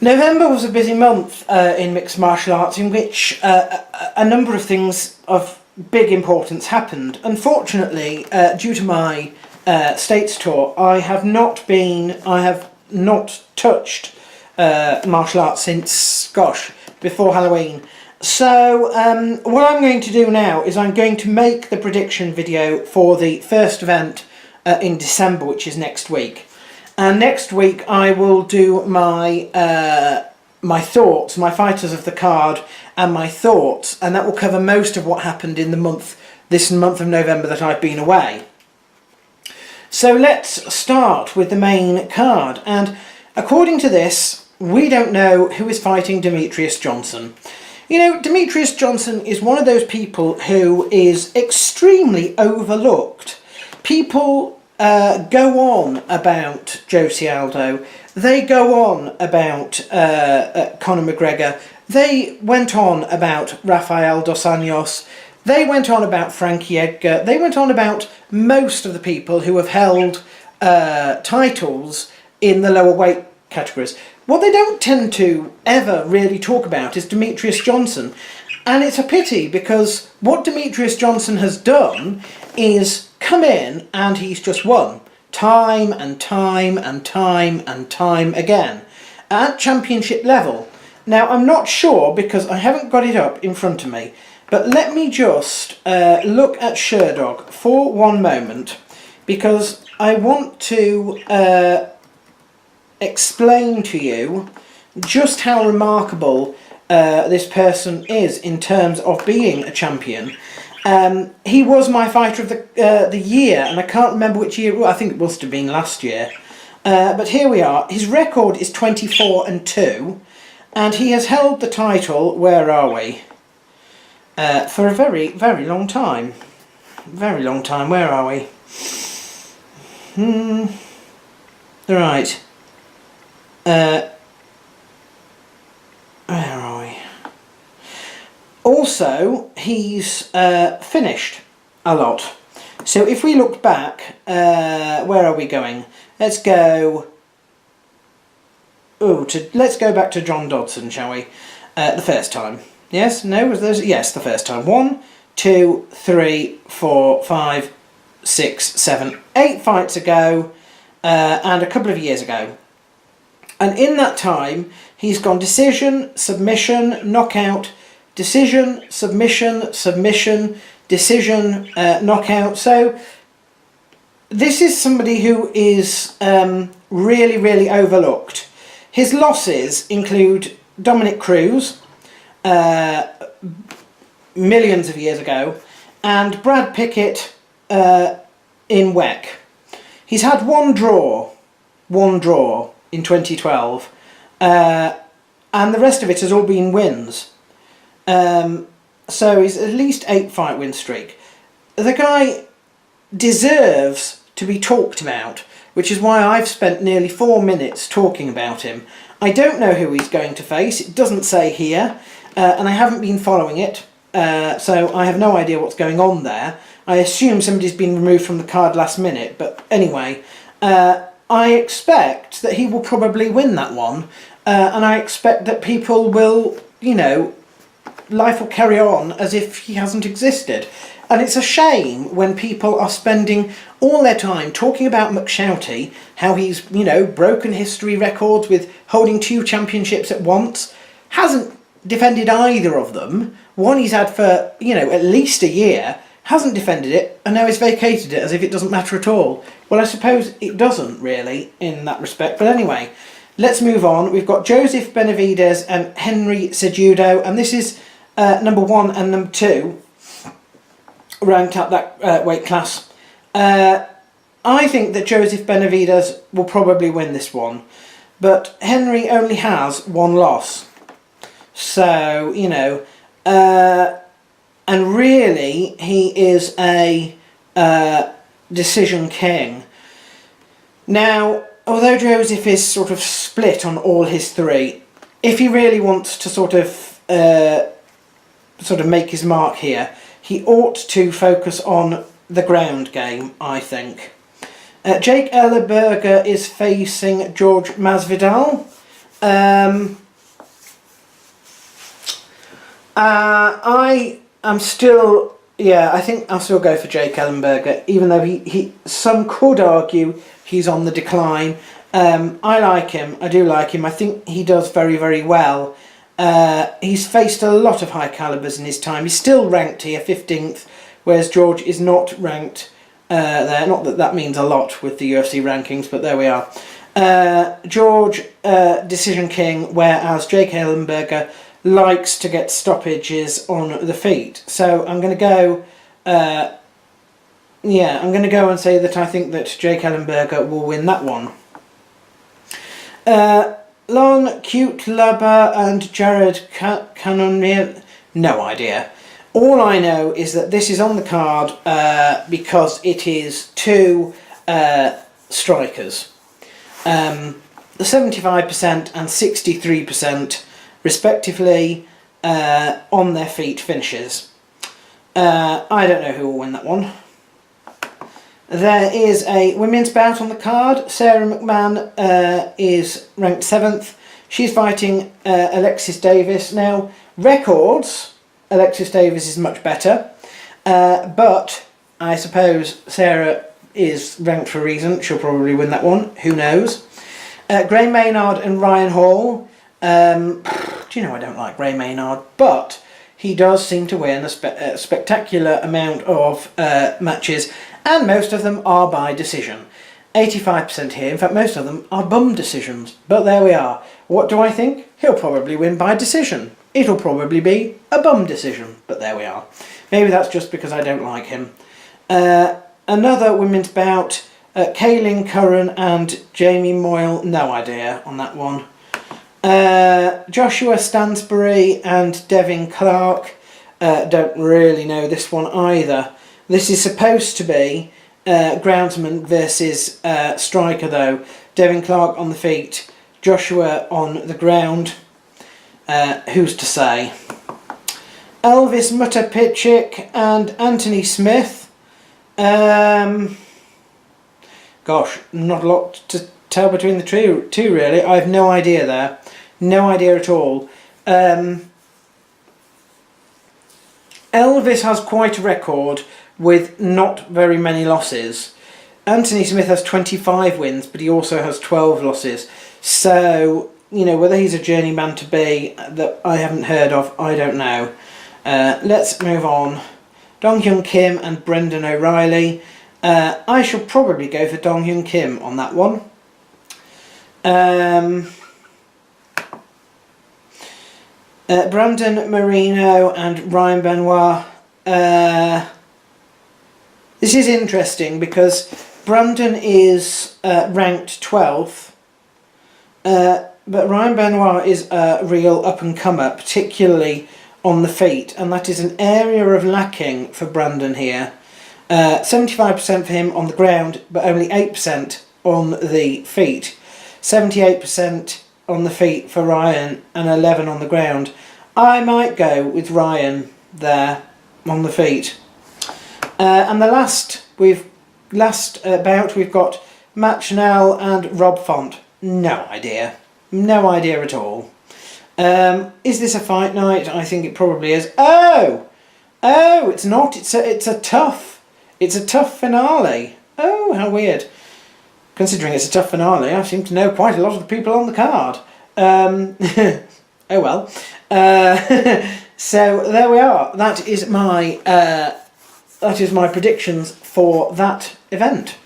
November was a busy month in mixed martial arts in which a number of things of big importance happened. Unfortunately, due to my States tour, I have not touched martial arts since, gosh, before Halloween. So what I'm going to do now is I'm going to make the prediction video for the first event in December, which is next week. And next week I will do my my thoughts, my fighters of the card, and my thoughts, and that will cover most of what happened in this month of November that I've been away. So let's start with the main card, and according to this, we don't know who is fighting Demetrius Johnson. You know, Demetrius Johnson is one of those people who is extremely overlooked. People go on about Josie Aldo, they go on about Conor McGregor, they went on about Rafael dos Anjos, they went on about Frankie Edgar, they went on about most of the people who have held titles in the lower weight categories. What they don't tend to ever really talk about is Demetrius Johnson. And it's a pity, because what Demetrius Johnson has done is come in and he's just won time and time and time and time again at championship level. Now, I'm not sure because I haven't got it up in front of me, but let me just look at Sherdog for one moment, because I want to explain to you just how remarkable this person is in terms of being a champion. He was my fighter of the year, and I can't remember which year. Well, I think it must have been last year. But here we are. His record is 24-2, and he has held the title, where are we? For a very, very long time. Very long time. Where are we? Right. Where are we? Also, he's finished a lot. So if we look back, where are we going? Let's go. Let's go back to John Dodson, shall we? The first time. Yes. No. Yes, the first time. 1, 2, 3, 4, 5, 6, 7, 8 fights ago, and a couple of years ago. And in that time, he's gone decision, submission, knockout, decision, submission, submission, decision, knockout. So this is somebody who is really, really overlooked. His losses include Dominic Cruz, millions of years ago, and Brad Pickett in WEC. He's had one draw in 2012, and the rest of it has all been wins. So he's at least 8 fight win streak. The guy deserves to be talked about, which is why I've spent nearly 4 minutes talking about him. I don't know who he's going to face. It doesn't say here, and I haven't been following it, so I have no idea what's going on there. I assume somebody's been removed from the card last minute, but anyway, I expect that he will probably win that one, and I expect that people will, you know, life will carry on as if he hasn't existed. And it's a shame when people are spending all their time talking about McShouty, how he's, you know, broken history records with holding 2 championships at once, hasn't defended either of them. One he's had for, you know, at least a year, hasn't defended it, and now he's vacated it as if it doesn't matter at all. Well, I suppose it doesn't really in that respect, but anyway, let's move on. We've got Joseph Benavidez and Henry Cejudo, and this is number 1 and number 2 ranked at that weight class. I think that Joseph Benavidez will probably win this one, but Henry only has 1 loss, so, you know, and really he is a decision king. Now, although Joseph is sort of split on all his 3, if he really wants to sort of make his mark here, he ought to focus on the ground game, I think. Jake Ellenberger is facing George Masvidal. I am still, yeah, I think I'll still go for Jake Ellenberger, even though some could argue he's on the decline. I like him, I do like him, I think he does very, very well. He's faced a lot of high calibers in his time. He's still ranked here, 15th, whereas George is not ranked there. Not that that means a lot with the UFC rankings, but there we are. George, decision king, whereas Jake Ellenberger likes to get stoppages on the feet. So I'm going to go, yeah, I'm going to go and say that I think that Jake Ellenberger will win that one. Lon Cute Lubber and Jared Cannonier, no idea. All I know is that this is on the card because it is two strikers. The 75% and 63% respectively on their feet finishes. I don't know who will win that one. There is a women's bout on the card. Sarah McMahon is ranked 7th. She's fighting Alexis Davis. Now, records, Alexis Davis is much better, but I suppose Sarah is ranked for a reason. She'll probably win that one. Who knows? Gray Maynard and Ryan Hall. Do you know I don't like Gray Maynard, but he does seem to win a spectacular amount of matches, and most of them are by decision. 85% here, in fact most of them are bum decisions, but there we are. What do I think? He'll probably win by decision. It'll probably be a bum decision, but there we are. Maybe that's just because I don't like him. Another women's bout, Kaylin Curran and Jamie Moyle, no idea on that one. Joshua Stansbury and Devin Clark, don't really know this one either. This is supposed to be groundsman versus striker though. Devin Clark on the feet, Joshua on the ground. Who's to say? Elvis Mutapicic and Anthony Smith. Gosh, not a lot to tell between the two really. I have no idea there. No idea at all. Elvis has quite a record with not very many losses. Anthony Smith has 25 wins, but he also has 12 losses. So, you know, whether he's a journeyman to be that I haven't heard of, I don't know. Let's move on. Dong Hyun Kim and Brendan O'Reilly. I shall probably go for Dong Hyun Kim on that one. Brandon Marino and Ryan Benoit. This is interesting because Brandon is ranked 12th, but Ryan Benoit is a real up-and-comer, particularly on the feet, and that is an area of lacking for Brandon here. 75% for him on the ground, but only 8% on the feet. 78% on the feet for Ryan and 11 on the ground. I might go with Ryan there on the feet. And the last bout we've got Matt Chanel and Rob Font. No idea. No idea at all. Is this a fight night? I think it probably is. Oh, it's not. It's a TUF. It's a TUF finale. Oh, how weird. Considering it's a TUF finale, I seem to know quite a lot of the people on the card. Oh well. So there we are. That is my predictions for that event.